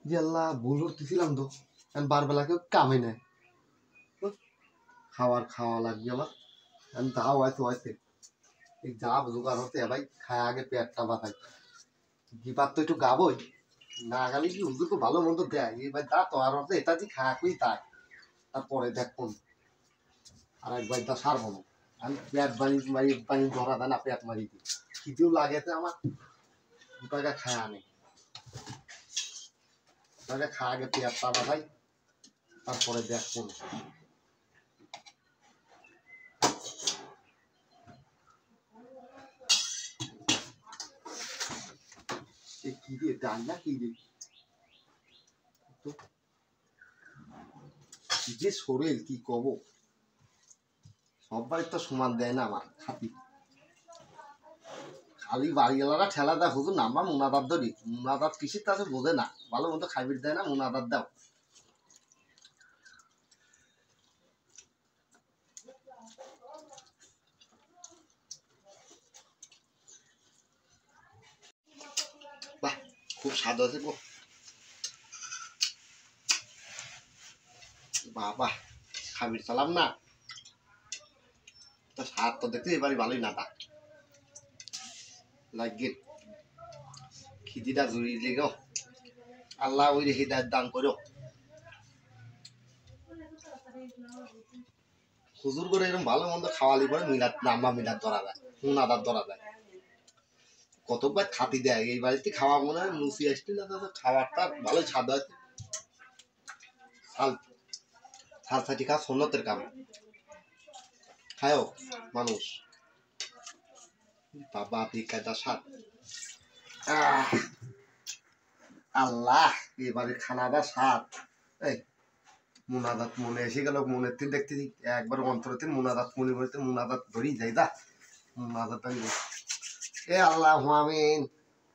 যে আল্লাহ ভুল করতেছিলাম তো বারবেলা কেউ কামে নেয় খাওয়া লাগবে আমার তাও হয়তো হয়েছে এই যা জোগাড় হতে ভাই খায় আগে পেটটা বাতাই গিপার তো একটু গাবই না গালি কি হুজুর তো ভালো মন্দ দেয় এই ভাই তা তো আর হতে এটা যে খায়াকুই তাই তারপরে দেখ কোন আর একবার তা সারবো না আমি পেট বাড়ি ধরা দেয় না পেট মারি দিই খিদেও লাগেতে আমার দুটাকে খায় আনে দুটাকে খায় আগে পেটটা বাতাই তারপরে দেখ কোন কি দিয়ে ডাল না কি দিয়ে কি যে শরীর কি কব সবাই তো সমান দেয় না আমার খাতি খালি বাড়িওয়ালারা ঠেলা দেয় হুজুর নাম্বার মুনাদার ধরি মুনাদার কৃষির কাছে বোঝে না ভালো মতো খাইবির দেয় না মুনাদার দাও বাহ খুব স্বাদ আছে গো বাবা খাবির চালাম না তা স্বাদ তো দেখতে এবারই ভালোই না তা লাগে খিদিটা জুড়িয়ে দিলে গো আল্লাহ ওই হৃদায়ত দান করো হুজুর করে এরকম ভালো মন্দ খাওয়ালি পরে মিলাদ নাম্বা মিলাদ ধরা যায় মুনাদার ধরা যায় কতবার খাতি দেয় এই বাড়িতে খাওয়া মনে হয় লুচি আসলে না দাদা খাবারটা ভালোই স্বাদ হয় থাল থাটি খাওয়া সন্ন্যতের কাম খায়ও মানুষ বাবা বিকায়দা স্বাদ আল্লাহ এবারে খানাটা স্বাদ এই মুনাদাত মনে এসে গেল মনের তিন দেখতে একবার অন্তরতে মুনাদাত মনে করতে মুনাদাত ধরেই যাই দা মুনাদাত এ আল্লাহ আমিন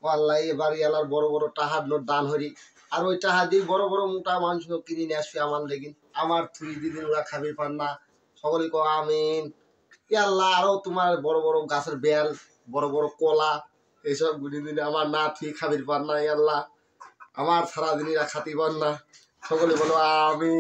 ও আল্লাহ এবার এলার বড় বড় টাহার নোট দান হরি আর ওই টাহা দিয়ে বড় বড় মোটা মাংস কিনে নিয়ে আসবে আমার লেগিন আমার থুই দিদিন ওরা খাবির পান না সকলে কো আমিন এ আল্লাহ আরো তোমার বড় বড় গাছের বেল বড় বড় কলা এইসব গুলি দিনে আমার না থুই খাবির পান না এ আল্লাহ আমার সারাদিন এরা খাতি পান না সকলে বলো আমিন